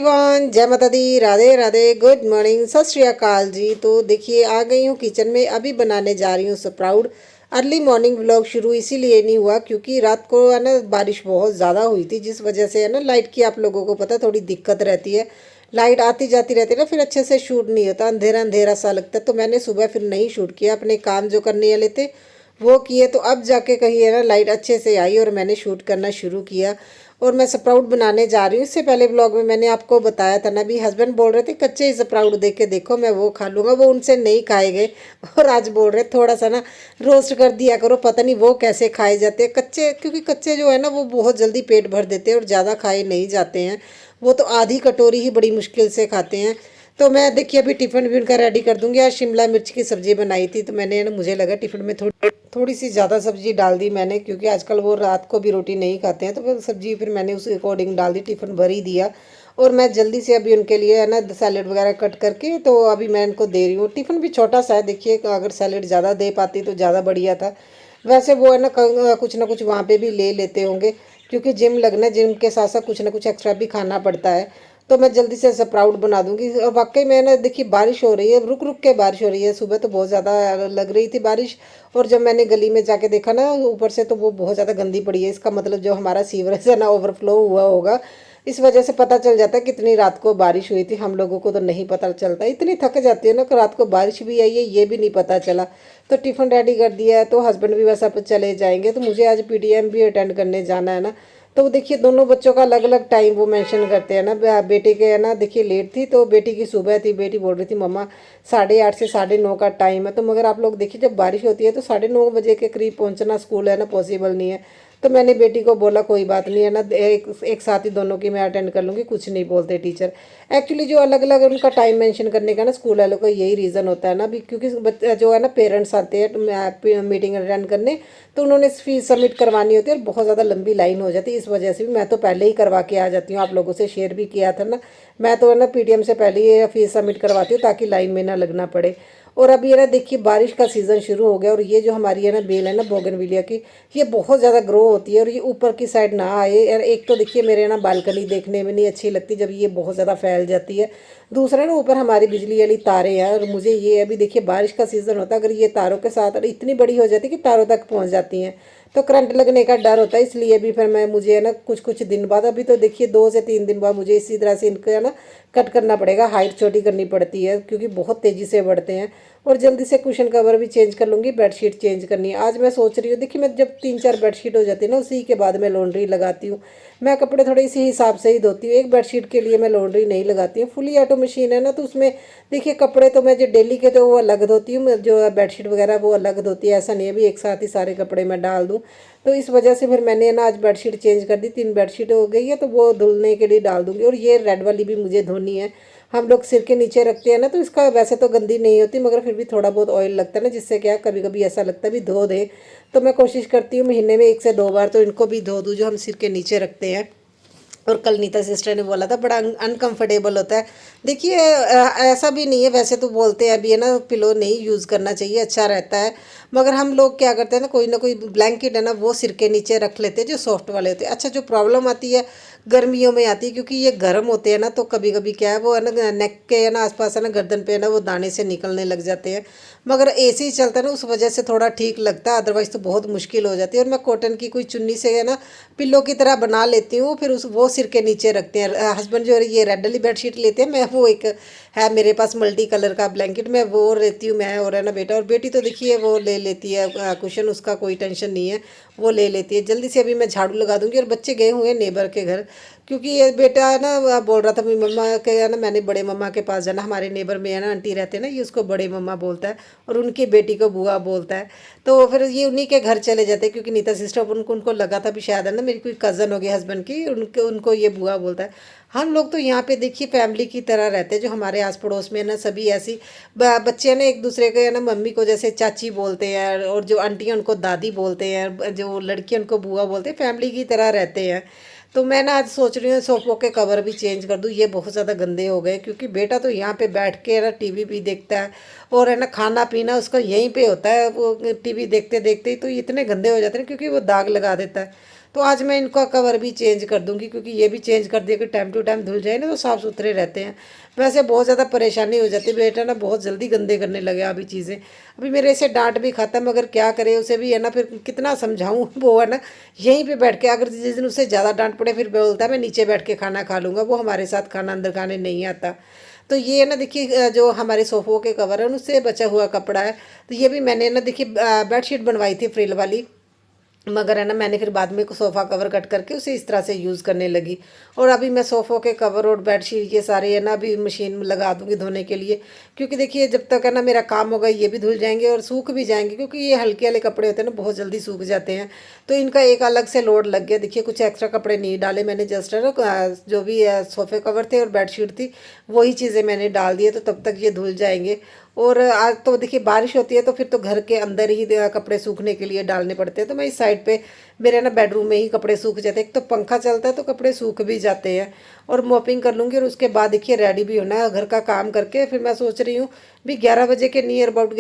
Everyone, जय माता दी, Radhe Radhe, good morning, सत श्री अकाल जी। तो देखिए आ गई हूँ किचन में। अभी बनाने जा रही हूँ स्प्राउट। अर्ली मॉर्निंग व्लॉग शुरू इसीलिए नहीं हुआ क्योंकि रात को है ना बारिश बहुत ज़्यादा हुई थी, जिस वजह से है ना लाइट की आप लोगों को पता थोड़ी दिक्कत रहती है। लाइट आती जाती रहती है ना, फिर अच्छे से शूट नहीं होता, अंधेरा अंधेरा सा लगता है। तो मैंने सुबह फिर नहीं शूट किया, अपने काम जो करने वाले थे वो किए। तो अब जाके कहीं है ना लाइट अच्छे से आई और मैंने शूट करना शुरू किया। और मैं स्प्राउट बनाने जा रही हूँ। इससे पहले ब्लॉग में मैंने आपको बताया था ना, भी हस्बैंड बोल रहे थे कच्चे ही स्प्राउट दे के देखो, मैं वो खा लूँगा। वो उनसे नहीं खाए गए और आज बोल रहे थोड़ा सा ना रोस्ट कर दिया करो। पता नहीं वो कैसे खाए जाते हैं कच्चे, क्योंकि कच्चे जो है ना वो बहुत जल्दी पेट भर देते हैं और ज़्यादा खाए नहीं जाते हैं। वो तो आधी कटोरी ही बड़ी मुश्किल से खाते हैं। तो मैं देखिए अभी टिफ़िन भी उनका रेडी कर दूंगी। आज शिमला मिर्च की सब्ज़ी बनाई थी, तो मैंने ना मुझे लगा टिफ़िन में थोड़ी सी ज़्यादा सब्ज़ी डाल दी मैंने, क्योंकि आजकल वो रात को भी रोटी नहीं खाते हैं। तो फिर सब्ज़ी फिर मैंने उस अकॉर्डिंग डाल दी, टिफ़िन भर ही दिया। और मैं जल्दी से अभी उनके लिए है ना सैलेड वगैरह कट करके तो अभी मैं इनको दे रही हूँ। टिफ़िन भी छोटा सा है, देखिए अगर सैलेड ज़्यादा दे पाती तो ज़्यादा बढ़िया था। वैसे वो है ना कुछ ना कुछ वहाँ पे भी ले लेते होंगे, क्योंकि जिम लगना, जिम के साथ साथ कुछ ना कुछ एक्स्ट्रा भी खाना पड़ता है। तो मैं जल्दी से स्प्राउट बना दूंगी। और वाकई में ना देखिए बारिश हो रही है, रुक रुक के बारिश हो रही है। सुबह तो बहुत ज़्यादा लग रही थी बारिश, और जब मैंने गली में जाके देखा ना ऊपर से, तो वो बहुत ज़्यादा गंदी पड़ी है। इसका मतलब जो हमारा सीवरेज है ना ओवरफ्लो हुआ होगा। इस वजह से पता चल जाता है कितनी रात को बारिश हुई थी। हम लोगों को तो नहीं पता चलता, इतनी थक जाती है ना कि रात को बारिश भी आई है ये भी नहीं पता चला। तो टिफ़िन रेडी कर दिया है, तो हस्बैंड भी बस अब चले जाएंगे। तो मुझे आज पीटीएम भी अटेंड करने जाना है ना। तो देखिए दोनों बच्चों का अलग अलग टाइम वो मेंशन करते हैं ना। बेटे के है ना देखिए लेट थी, तो बेटी की सुबह थी। बेटी बोल रही थी मम्मा 8:30 से 9:30 का टाइम है। तो मगर आप लोग देखिए जब बारिश होती है तो 9:30 के करीब पहुंचना स्कूल है ना पॉसिबल नहीं है। तो मैंने बेटी को बोला कोई बात नहीं है ना, एक साथ ही दोनों की मैं अटेंड कर लूँगी, कुछ नहीं बोलते टीचर। एक्चुअली जो अलग अलग उनका टाइम मेंशन करने का ना स्कूल वालों का यही रीज़न होता है ना भी, क्योंकि बच्चा जो है ना पेरेंट्स आते हैं मीटिंग अटेंड करने, तो उन्होंने फीस सबमिट करवानी होती है और बहुत ज़्यादा लंबी लाइन हो जाती है। इस वजह से भी मैं तो पहले ही करवा के आ जाती हूँ, आप लोगों से शेयर भी किया था ना। मैं तो है ना पीटीएम से पहले ही फीस सबमिट करवाती हूँ ताकि लाइन में ना लगना पड़े। और अब ये ना देखिए बारिश का सीज़न शुरू हो गया, और ये जो हमारी है ना बेल है ना बोगनविलिया की, ये बहुत ज़्यादा ग्रो होती है। और ये ऊपर की साइड ना आए। और एक तो देखिए मेरे ना बालकनी देखने में नहीं अच्छी लगती जब ये बहुत ज़्यादा फैल जाती है। दूसरा ना ऊपर हमारी बिजली वाली तारें हैं, और मुझे ये अभी देखिए बारिश का सीज़न होता है, अगर ये तारों के साथ इतनी बड़ी हो जाती है कि तारों तक पहुँच जाती हैं, तो करंट लगने का डर होता है। इसलिए भी फिर मैं मुझे है ना कुछ कुछ दिन बाद, अभी तो देखिए 2 से 3 दिन बाद मुझे इसी तरह से इनको है ना कट करना पड़ेगा, हाइट छोटी करनी पड़ती है क्योंकि बहुत तेज़ी से बढ़ते हैं। और जल्दी से कुशन कवर भी चेंज कर लूँगी, बेडशीट चेंज करनी है। आज मैं सोच रही हूँ देखिए, मैं जब 3-4 बेडशीट हो जाती है ना उसी के बाद मैं लॉन्ड्री लगाती हूँ। मैं कपड़े थोड़े इसी हिसाब से ही धोती हूँ, एक बेडशीट के लिए मैं लॉन्ड्री नहीं लगाती हूँ। फुली ऑटो मशीन है ना, तो उसमें देखिए कपड़े तो मैं जो डेली के तो वो अलग धोती हूँ, जो बेडशीट वगैरह वो अलग धोती है। ऐसा नहीं है भी एक साथ ही सारे कपड़े मैं डाल दूँ। तो इस वजह से फिर मैंने ना आज बेडशीट चेंज कर दी, 3 बेडशीट हो गई है, तो वो धुलने के लिए डाल दूँगी। और ये रेड वाली भी मुझे धोनी है। हम लोग सिर के नीचे रखते हैं ना, तो इसका वैसे तो गंदी नहीं होती, मगर फिर भी थोड़ा बहुत ऑयल लगता है ना, जिससे क्या कभी कभी ऐसा लगता है भी धो दे। तो मैं कोशिश करती हूँ महीने में 1 से 2 बार तो इनको भी धो दूँ, जो हम सिर के नीचे रखते हैं। और कल नीता सिस्टर ने बोला था बड़ा अनकंफर्टेबल होता है। देखिए ऐसा भी नहीं है, वैसे तो बोलते हैं अभी है ना पिलो नहीं यूज़ करना चाहिए, अच्छा रहता है। मगर हम लोग क्या करते हैं ना कोई ब्लैंकेट है ना वो सिर के नीचे रख लेते हैं, जो सॉफ्ट वाले होते हैं। अच्छा जो प्रॉब्लम आती है गर्मियों में आती है, क्योंकि ये गर्म होते हैं ना, तो कभी कभी क्या है वो है ना नेक के है ना आसपास है ना गर्दन पे है ना वो दाने से निकलने लग जाते हैं। मगर एसी चलता है ना उस वजह से थोड़ा ठीक लगता है, अदरवाइज़ तो बहुत मुश्किल हो जाती है। और मैं कॉटन की कोई चुन्नी से है ना पिल्लो की तरह बना लेती हूँ, फिर उस वो सिर के नीचे रखते हैं। हस्बैंड जो है ये रेड वाली बेडशीट लेते हैं, मैं वो एक है मेरे पास मल्टी कलर का ब्लैंकेट, मैं वो लेती हूँ, मैं और है ना बेटा। और बेटी तो देखिए वो ले लेती है कुशन, उसका कोई टेंशन नहीं है, वो ले लेती है। जल्दी से अभी मैं झाड़ू लगा दूंगी। और बच्चे गए हुए हैं नेबर के घर, क्योंकि ये बेटा है ना बोल रहा था मेरी मम्मा के है ना मैंने बड़े मम्मा के पास जाना। हमारे नेबर में है ना आंटी रहते हैं ना, ये उसको बड़े मम्मा बोलता है और उनकी बेटी को बुआ बोलता है। तो फिर ये उन्हीं के घर चले जाते हैं, क्योंकि नीता सिस्टर उनको लगा था भी शायद है ना मेरी कोई कज़न होगी हस्बैंड की, उनको ये बुआ बोलता है। हम लोग तो यहाँ पे देखिए फैमिली की तरह रहते हैं। जो हमारे आस पड़ोस में है ना सभी ऐसी बच्चे हैं ना एक दूसरे के है ना मम्मी को जैसे चाची बोलते हैं, और जो आंटी हैं उनको दादी बोलते हैं, जो लड़की उनको बुआ बोलते हैं, फैमिली की तरह रहते हैं। तो मैं ना आज सोच रही हूँ सोफ़ों के कवर भी चेंज कर दूँ, ये बहुत ज़्यादा गंदे हो गए। क्योंकि बेटा तो यहाँ पे बैठ के है ना टीवी भी देखता है, और है ना खाना पीना उसका यहीं पे होता है, वो टीवी देखते देखते ही तो इतने गंदे हो जाते हैं, क्योंकि वो दाग लगा देता है। तो आज मैं इनका कवर भी चेंज कर दूंगी, क्योंकि ये भी चेंज कर दिया कि टाइम टू टाइम धुल जाए ना तो साफ़ सुथरे रहते हैं। वैसे बहुत ज़्यादा परेशानी हो जाती है, बेटा ना बहुत जल्दी गंदे करने लगे अभी चीज़ें। अभी मेरे से डांट भी खाता, मगर क्या करे उसे भी है ना, फिर कितना समझाऊँ वो है ना यहीं पे बैठ के, अगर जिस दिन उससे ज़्यादा डांट पड़े फिर बोलता है मैं नीचे बैठ के खाना खा लूँगा, वो हमारे साथ खाना अंदर खाने नहीं आता। तो ये ना देखिए जो हमारे सोफ़ों के कवर है उनसे बचा हुआ कपड़ा है। तो ये भी मैंने ना देखिए बेडशीट बनवाई थी फ्रिल वाली, मगर है ना मैंने फिर बाद में सोफ़ा कवर कट करके उसे इस तरह से यूज़ करने लगी। और अभी मैं सोफ़ों के कवर और बेडशीट ये सारे है ना अभी मशीन में लगा दूंगी धोने के लिए, क्योंकि देखिए जब तक है ना मेरा काम होगा ये भी धुल जाएंगे और सूख भी जाएंगे, क्योंकि ये हल्के वाले कपड़े होते हैं ना बहुत जल्दी सूख जाते हैं। तो इनका एक अलग से लोड लग गया। देखिए कुछ एक्स्ट्रा कपड़े नहीं डाले मैंने, जस्ट है ना जो भी सोफ़े कवर थे और बेडशीट थी वही चीज़ें मैंने डाल दिए, तो तब तक ये धुल जाएंगे। और आज तो देखिए बारिश होती है तो फिर तो घर के अंदर ही कपड़े सूखने के लिए डालने पड़ते हैं, तो मैं इस साइड पे मेरे ना बेडरूम में ही कपड़े सूख जाते हैं। एक तो पंखा चलता है तो कपड़े सूख भी जाते हैं। और मॉपिंग कर लूँगी और उसके बाद देखिए रेडी भी होना है घर का काम करके। फिर मैं सोच रही हूँ भी 11 बजे के नियर अबाउट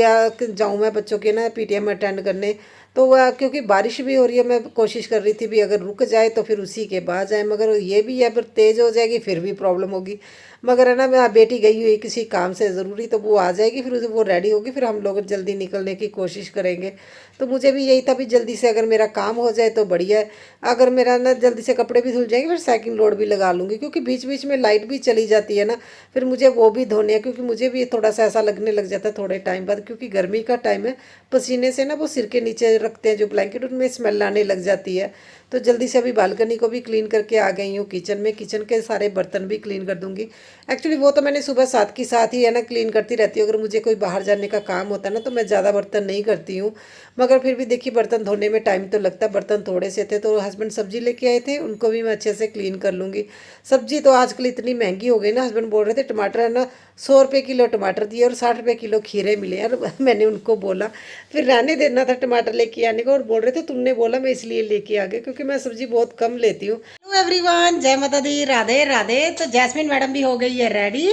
जाऊँ मैं बच्चों के ना पीटीएम अटेंड करने। तो वह क्योंकि बारिश भी हो रही है, मैं कोशिश कर रही थी भी अगर रुक जाए तो फिर उसी के बाद जाए, मगर ये भी है फिर तेज़ हो जाएगी फिर भी प्रॉब्लम होगी। मगर है ना मैं बेटी गई हुई किसी काम से ज़रूरी, तो वो आ जाएगी फिर उसे वो रेडी होगी, फिर हम लोग जल्दी निकलने की कोशिश करेंगे। तो मुझे भी यही था भी जल्दी से अगर मेरा काम हो जाए तो बढ़िया है, अगर मेरा ना जल्दी से कपड़े भी धुल जाएंगे फिर सेकंड लोड भी लगा लूँगी, क्योंकि बीच बीच में लाइट भी चली जाती है ना, फिर मुझे वो भी धोने हैं, क्योंकि मुझे भी थोड़ा सा ऐसा लगने लग जाता है थोड़े टाइम बाद, क्योंकि गर्मी का टाइम है, पसीने से ना वो सिर के नीचे रखते हैं जो ब्लैंकेट उनमें स्मेल आने लग जाती है। तो जल्दी से अभी बालकनी को भी क्लीन करके आ गई हूँ। किचन में किचन के सारे बर्तन भी क्लीन कर दूँगी। एक्चुअली वो तो मैंने सुबह साथ की साथ ही है ना क्लीन करती रहती हूँ, अगर मुझे कोई बाहर जाने का काम होता है ना तो मैं ज़्यादा बर्तन नहीं करती हूँ, मगर फिर भी देखिए बर्तन धोने में टाइम तो लगता है। बर्तन थोड़े से थे तो हस्बैंड सब्जी लेके आए थे, उनको भी मैं अच्छे से क्लीन कर लूँगी। सब्जी तो आजकल इतनी महंगी हो गई ना, हस्बैंड बोल रहे थे टमाटर है ना 100 रुपये किलो टमाटर दिए और 60 रुपये किलो खीरे मिले यार। मैंने उनको बोला फिर रहने देना था टमाटर लेके आने को, और बोल रहे थे तुमने बोला मैं इसलिए लेके आ गई, क्योंकि मैं सब्जी बहुत कम लेती हूँ। हेलो एवरीवन, जय माता दी, राधे राधे। तो जैस्मिन मैडम भी हो गई है रेडी।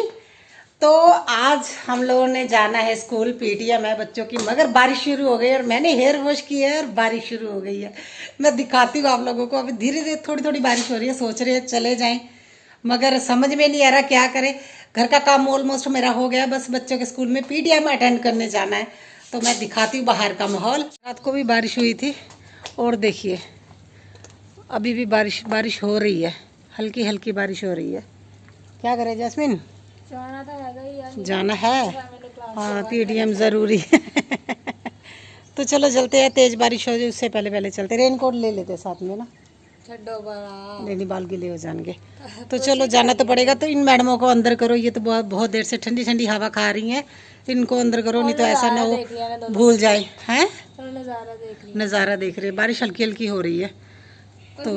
तो आज हम लोगों ने जाना है स्कूल, पीटीएम है बच्चों की, मगर बारिश शुरू हो गई और मैंने हेयर वॉश किया है और बारिश शुरू हो गई है। मैं दिखाती हूँ आप लोगों को। अभी धीरे धीरे थोड़ी थोड़ी बारिश हो रही है, सोच रहे हैं चले जाएं, मगर समझ में नहीं आ रहा क्या करें। घर का काम ऑलमोस्ट मेरा हो गया, बस बच्चों के स्कूल में पीटीएम अटेंड करने जाना है। तो मैं दिखाती हूँ बाहर का माहौल। रात को भी बारिश हुई थी और देखिए अभी भी बारिश हो रही है, हल्की हल्की बारिश हो रही है। क्या करें जैस्मिन, जाना तो हैगा ही यार, जाना है। हाँ पीटीएम ज़रूरी है। तो चलो चलते हैं, तेज़ बारिश हो जाए उससे पहले पहले चलते। रेनकोट ले लेते साथ में ना, छड्डो बड़ा नहीं बाल गीले हो जाएंगे। तो चलो जाना तो पड़ेगा। तो इन मैडमों को अंदर करो, ये तो बहुत बहुत देर से ठंडी ठंडी हवा खा रही हैं, इनको अंदर करो, नहीं तो ऐसा ना हो भूल जाए। हैं नज़ारा देख रही नज़ारा देख रहे, बारिश हल्की हल्की हो रही है। तो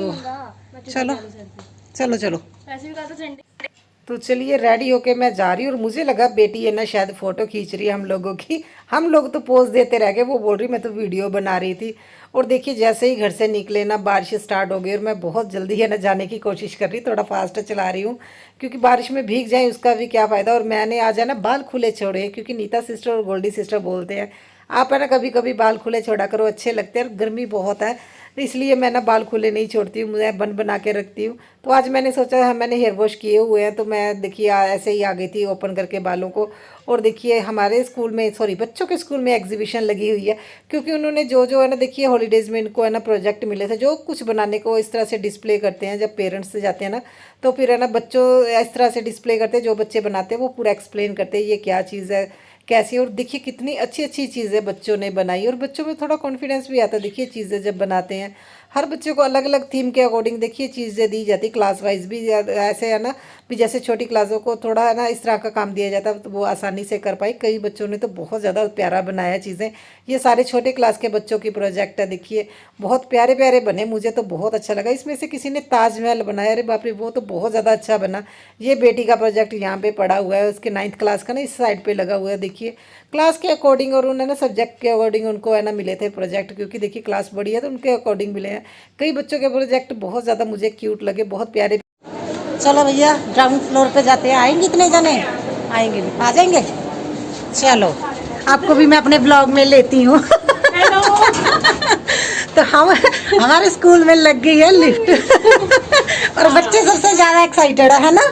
चलो चलो चलो ऐसे भी कहा ठंडी। तो चलिए रेडी होके मैं जा रही हूँ। और मुझे लगा बेटी है ना शायद फ़ोटो खींच रही है हम लोगों की, हम लोग तो पोज देते रह गए, वो बोल रही मैं तो वीडियो बना रही थी। और देखिए जैसे ही घर से निकले ना बारिश स्टार्ट हो गई, और मैं बहुत जल्दी है ना जाने की कोशिश कर रही, थोड़ा फास्ट चला रही हूँ, क्योंकि बारिश में भीग जाए उसका भी क्या फ़ायदा। और मैंने आज है ना बाल खुले छोड़े, क्योंकि नीता सिस्टर और गोल्डी सिस्टर बोलते हैं आप है ना कभी कभी बाल खुले छोड़ा करो, अच्छे लगते हैं। और गर्मी बहुत है तो इसलिए मैं ना बाल खुले नहीं छोड़ती हूँ, मैं बन बना के रखती हूँ। तो आज मैंने सोचा हाँ, मैंने हेयर वॉश किए हुए हैं, तो मैं देखिए ऐसे ही आ गई थी ओपन करके बालों को। और देखिए हमारे स्कूल में, सॉरी बच्चों के स्कूल में एग्जीबिशन लगी हुई है, क्योंकि उन्होंने जो है ना देखिए हॉलीडेज़ में इनको है ना प्रोजेक्ट मिले थे, जो कुछ बनाने को इस तरह से डिस्प्ले करते हैं। जब पेरेंट्स से जाते हैं ना तो फिर है ना बच्चों इस तरह से डिस्प्ले करते हैं, जो बच्चे बनाते हैं वो पूरा एक्सप्लेन करते हैं ये क्या चीज़ है कैसी। और देखिए कितनी अच्छी अच्छी चीज़ें बच्चों ने बनाई, और बच्चों में थोड़ा कॉन्फिडेंस भी आता है। देखिए चीज़ें जब बनाते हैं, हर बच्चे को अलग अलग थीम के अकॉर्डिंग देखिए चीज़ें दी जाती, क्लास वाइज भी ऐसे है ना भी जैसे छोटी क्लासों को थोड़ा है ना इस तरह का काम दिया जाता है तो वो आसानी से कर पाए। कई बच्चों ने तो बहुत ज़्यादा प्यारा बनाया चीज़ें। ये सारे छोटे क्लास के बच्चों की प्रोजेक्ट है, देखिए बहुत प्यारे प्यारे बने, मुझे तो बहुत अच्छा लगा। इसमें से किसी ने ताजमहल बनाया, अरे बाप रे वो तो बहुत ज़्यादा अच्छा बना। ये बेटी का प्रोजेक्ट यहाँ पे पड़ा हुआ है, उसके 9th क्लास का ना इस साइड पे लगा हुआ है। देखिए क्लास के अकॉर्डिंग, और उन्होंने सब्जेक्ट के अकॉर्डिंग उनको है ना मिले थे प्रोजेक्ट, क्योंकि देखिए क्लास बड़ी है तो उनके अकॉर्डिंग मिले हैं। कई बच्चों के प्रोजेक्ट बहुत ज़्यादा मुझे क्यूट लगे, बहुत प्यारे। चलो भैया ग्राउंड फ्लोर पे जाते हैं, आएंगे कितने जने आएंगे, आ जाएंगे। चलो आपको भी मैं अपने ब्लॉग में लेती हूँ। तो हम हमारे स्कूल में लग गई है लिफ्ट और बच्चे सबसे ज्यादा एक्साइटेड है ना?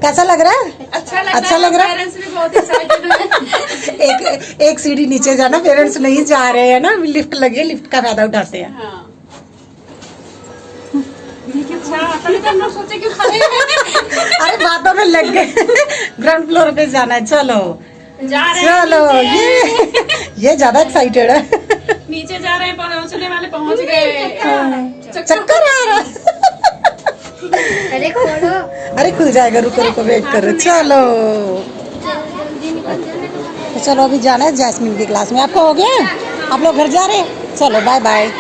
कैसा लग रहा है? अच्छा लग रहा है। पेरेंट्स भी बहुत एक्साइटेड हैं। एक सीढ़ी नीचे जाना, पेरेंट्स नहीं जा रहे हैं ना, लिफ्ट लगी है, लिफ्ट का फायदा उठाते हैं। हाँ। अच्छा, तभी तो हम लोग सोचे कि खड़े हैं। अरे बातों में लग गए। ग्राउंड फ्लोर पे जाना है, चलो जा रहे हैं चलो। नीचे। ये ज्यादा एक्साइटेड है। नीचे जा रहे हैं, पहुंचने वाले पहुंच गए। चक्कर आ रहा है। अरे खोलो। अरे खुल जाएगा, रुको रुको वेट करो, चलो। तो चलो अभी जाना है जैस्मिन की क्लास में। आपका हो गया? आप लोग घर जा रहे हैं? चलो बाय बाय।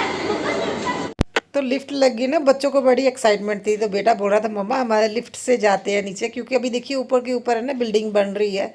तो लिफ्ट लगी ना, बच्चों को बड़ी एक्साइटमेंट थी। तो बेटा बोल रहा था मम्मा हमारे लिफ्ट से जाते हैं नीचे, क्योंकि अभी देखिए ऊपर के ऊपर है ना बिल्डिंग बन रही है,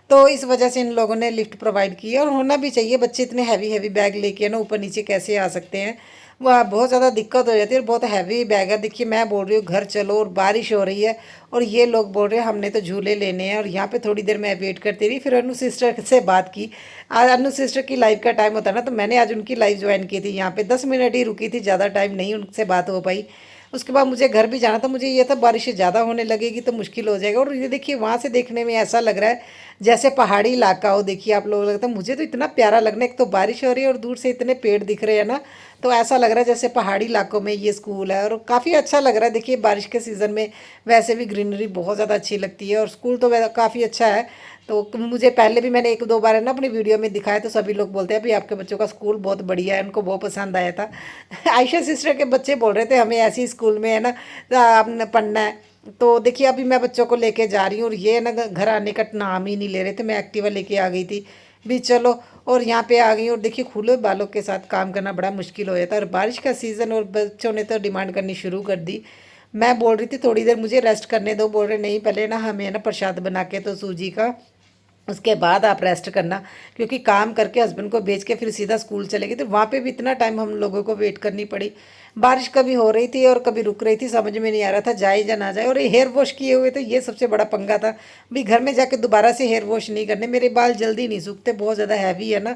तो इस वजह से इन लोगों ने लिफ्ट प्रोवाइड की है। और होना भी चाहिए, बच्चे इतने हैवी हैवी बैग लेके ना ऊपर नीचे कैसे आ सकते हैं, वह बहुत ज़्यादा दिक्कत हो जाती है। और बहुत हैवी बैग है। देखिए मैं बोल रही हूँ घर चलो, और बारिश हो रही है, और ये लोग बोल रहे हैं हमने तो झूले लेने हैं। और यहाँ पे थोड़ी देर मैं वेट करती रही, फिर अनु सिस्टर से बात की। आज अनु सिस्टर की लाइव का टाइम होता है ना, तो मैंने आज उनकी लाइव ज्वाइन की थी। यहाँ पे 10 मिनट ही रुकी थी, ज़्यादा टाइम नहीं उनसे बात हो पाई। उसके बाद मुझे घर भी जाना था। मुझे ये था बारिश ज़्यादा होने लगेगी तो मुश्किल हो जाएगा। और ये देखिए वहाँ से देखने में ऐसा लग रहा है जैसे पहाड़ी इलाका हो। देखिए आप लोग, लगता है मुझे तो इतना प्यारा लगना है। एक तो बारिश हो रही है और दूर से इतने पेड़ दिख रहे हैं ना, तो ऐसा लग रहा है जैसे पहाड़ी इलाकों में ये स्कूल है। और काफ़ी अच्छा लग रहा है। देखिए बारिश के सीज़न में वैसे भी ग्रीनरी बहुत ज़्यादा अच्छी लगती है, और स्कूल तो काफ़ी अच्छा है। तो मुझे पहले भी मैंने एक दो बार है ना अपनी वीडियो में दिखाया, तो सभी लोग बोलते हैं भाई आपके बच्चों का स्कूल बहुत बढ़िया है, उनको बहुत पसंद आया था। आयशा सिस्टर के बच्चे बोल रहे थे हमें ऐसी स्कूल में है ना पढ़ना है। तो देखिए अभी मैं बच्चों को लेके जा रही हूँ, और ये ना घर आने का नाम ही नहीं ले रहे थे। मैं एक्टिवा लेके आ गई थी भी चलो, और यहाँ पे आ गई। और देखिए खुले बालों के साथ काम करना बड़ा मुश्किल हो जाता है, और बारिश का सीज़न, और बच्चों ने तो डिमांड करनी शुरू कर दी। मैं बोल रही थी थोड़ी देर मुझे रेस्ट करने दो, बोल रहे नहीं पहले ना हमें ना प्रसाद बना के तो सूजी का, उसके बाद आप रेस्ट करना, क्योंकि काम करके हस्बैंड को भेज के फिर सीधा स्कूल चलेगी। तो वहाँ पे भी इतना टाइम हम लोगों को वेट करनी पड़ी। बारिश कभी हो रही थी और कभी रुक रही थी, समझ में नहीं आ रहा था जाए या ना जाए। और ये हेयर वॉश किए हुए थे, ये सबसे बड़ा पंगा था भाई, घर में जाके दोबारा से हेयर वॉश नहीं करने। मेरे बाल जल्दी नहीं सूखते, बहुत ज़्यादा हैवी है ना,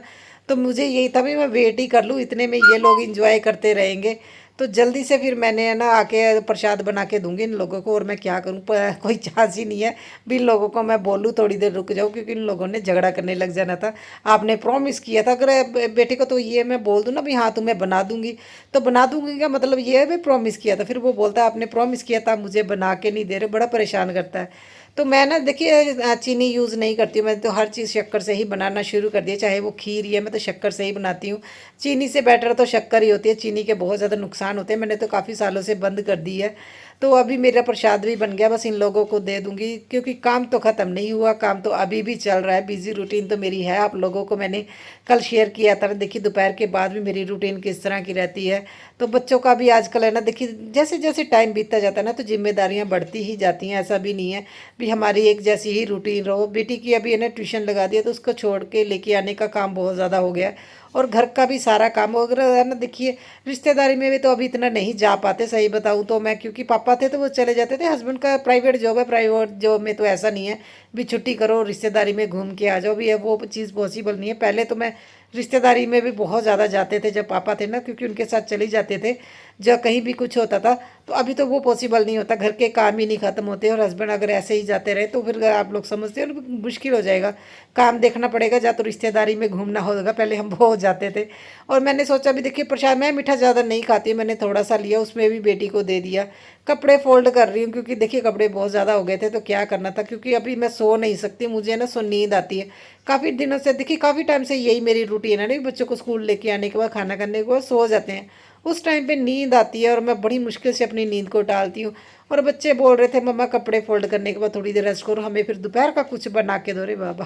तो मुझे यही था भी मैं वेट ही कर लूँ, इतने में ये लोग इंजॉय करते रहेंगे। तो जल्दी से फिर मैंने है ना आके प्रसाद बना के दूंगी इन लोगों को। और मैं क्या करूँ, कोई चांस ही नहीं है भी इन लोगों को मैं बोलूँ थोड़ी देर रुक जाओ, क्योंकि इन लोगों ने झगड़ा करने लग जाना था। आपने प्रॉमिस किया था, अगर बेटे को तो ये मैं बोल दूँ ना भी हाँ तुम्हें बना दूंगी, तो बना दूंगी का मतलब ये है भी प्रॉमिस किया था। फिर वो बोलता है आपने प्रॉमिस किया था, मुझे बना के नहीं दे रहे, बड़ा परेशान करता है। तो मैं ना देखिए चीनी यूज़ नहीं करती हूँ, मैं तो हर चीज़ शक्कर से ही बनाना शुरू कर दिया। चाहे वो खीर ही है, मैं तो शक्कर से ही बनाती हूँ। चीनी से बेटर तो शक्कर ही होती है, चीनी के बहुत ज़्यादा नुकसान होते हैं। मैंने तो काफ़ी सालों से बंद कर दी है। तो अभी मेरा प्रसाद भी बन गया, बस इन लोगों को दे दूँगी, क्योंकि काम तो ख़त्म नहीं हुआ, काम तो अभी भी चल रहा है। बिज़ी रूटीन तो मेरी है, आप लोगों को मैंने कल शेयर किया था। देखिए दोपहर के बाद भी मेरी रूटीन किस तरह की रहती है। तो बच्चों का भी आजकल है ना, देखिए जैसे जैसे टाइम बीतता जाता है ना, तो जिम्मेदारियाँ बढ़ती ही जाती हैं। ऐसा भी नहीं है भी हमारी एक जैसी ही रूटीन रहो। बेटी की अभी इन्हें ट्यूशन लगा दिया, तो उसको छोड़ के लेके आने का काम बहुत ज़्यादा हो गया है, और घर का भी सारा काम वगैरह है ना। देखिए रिश्तेदारी में भी तो अभी इतना नहीं जा पाते, सही बताऊँ तो मैं, क्योंकि पापा थे तो वो चले जाते थे। हस्बैंड का प्राइवेट जॉब है, प्राइवेट जॉब में तो ऐसा नहीं है भी छुट्टी करो रिश्तेदारी में घूम के आ जाओ, भी है वो चीज़ पॉसिबल नहीं है। पहले तो मैं रिश्तेदारी में भी बहुत ज़्यादा जाते थे जब पापा थे ना, क्योंकि उनके साथ चले जाते थे जब कहीं भी कुछ होता था। तो अभी तो वो पॉसिबल नहीं होता, घर के काम ही नहीं ख़त्म होते। और हस्बैंड अगर ऐसे ही जाते रहे तो फिर आप लोग समझते हो मुश्किल हो जाएगा, काम देखना पड़ेगा, या तो रिश्तेदारी में घूमना होगा। पहले हम बहुत जाते थे। और मैंने सोचा भी देखिए प्रसाद, मैं मीठा ज़्यादा नहीं खाती, मैंने थोड़ा सा लिया, उसमें भी बेटी को दे दिया। कपड़े फोल्ड कर रही हूँ, क्योंकि देखिए कपड़े बहुत ज़्यादा हो गए थे, तो क्या करना था, क्योंकि अभी मैं सो नहीं सकती, मुझे ना नींद आती है। काफ़ी दिनों से देखिए, काफ़ी टाइम से यही मेरी रूटीन है ना, बच्चों को स्कूल लेके आने के बाद खाना खाने के बाद सो जाते हैं, उस टाइम पे नींद आती है, और मैं बड़ी मुश्किल से अपनी नींद को टालती हूँ। और बच्चे बोल रहे थे मम्मा कपड़े फोल्ड करने के बाद थोड़ी देर रेस्ट करो, हमें फिर दोपहर का कुछ बना के दो रे बाबा।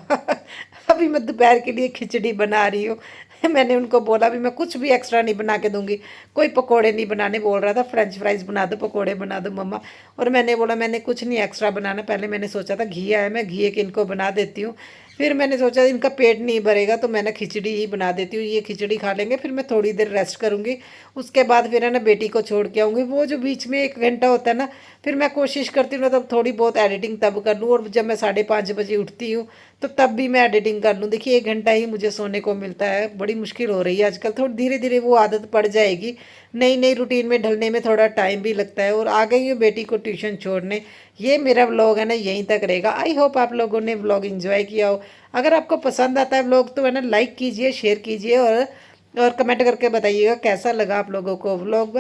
अभी मैं दोपहर के लिए खिचड़ी बना रही हूँ। मैंने उनको बोला भी मैं कुछ भी एक्स्ट्रा नहीं बना के दूंगी, कोई पकोड़े नहीं बनाने, बोल रहा था फ्रेंच फ्राइज बना दो, पकोड़े बना दो मम्मा। और मैंने बोला मैंने कुछ नहीं एक्स्ट्रा बनाना, पहले मैंने सोचा था घी है, मैं घी के इनको बना देती हूँ, फिर मैंने सोचा इनका पेट नहीं भरेगा तो मैं ना खिचड़ी ही बना देती हूँ, ये खिचड़ी खा लेंगे, फिर मैं थोड़ी देर रेस्ट करूँगी। उसके बाद फिर है ना बेटी को छोड़ के आऊँगी। वो जो बीच में 1 घंटा होता है ना, फिर मैं कोशिश करती हूँ ना तब थोड़ी बहुत एडिटिंग तब कर लूँ, और जब मैं 5:30 बजे उठती हूँ तो तब भी मैं एडिटिंग कर लूँ। देखिए 1 घंटा ही मुझे सोने को मिलता है, बड़ी मुश्किल हो रही है आजकल। थोड़ी धीरे धीरे वो आदत पड़ जाएगी, नई नई रूटीन में ढलने में थोड़ा टाइम भी लगता है। और आ गई हूँ बेटी को ट्यूशन छोड़ने। ये मेरा व्लॉग है ना यहीं तक रहेगा। आई होप आप लोगों ने व्लॉग एंजॉय किया हो। अगर आपको पसंद आता है व्लॉग तो है ना लाइक कीजिए, शेयर कीजिए, और कमेंट करके बताइएगा कैसा लगा आप लोगों को व्लॉग।